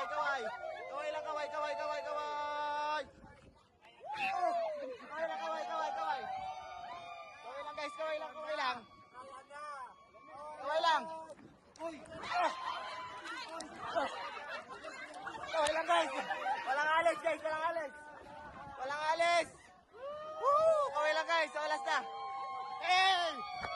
kaway. Kaway lang, kaway. Kaway lang, kaway. Kaway lang guys, kaway lang. Kaway lang. Kaway lang guys. Walang alis guys, Walang alis. Woo! Kaway lang guys, olas na. Hey!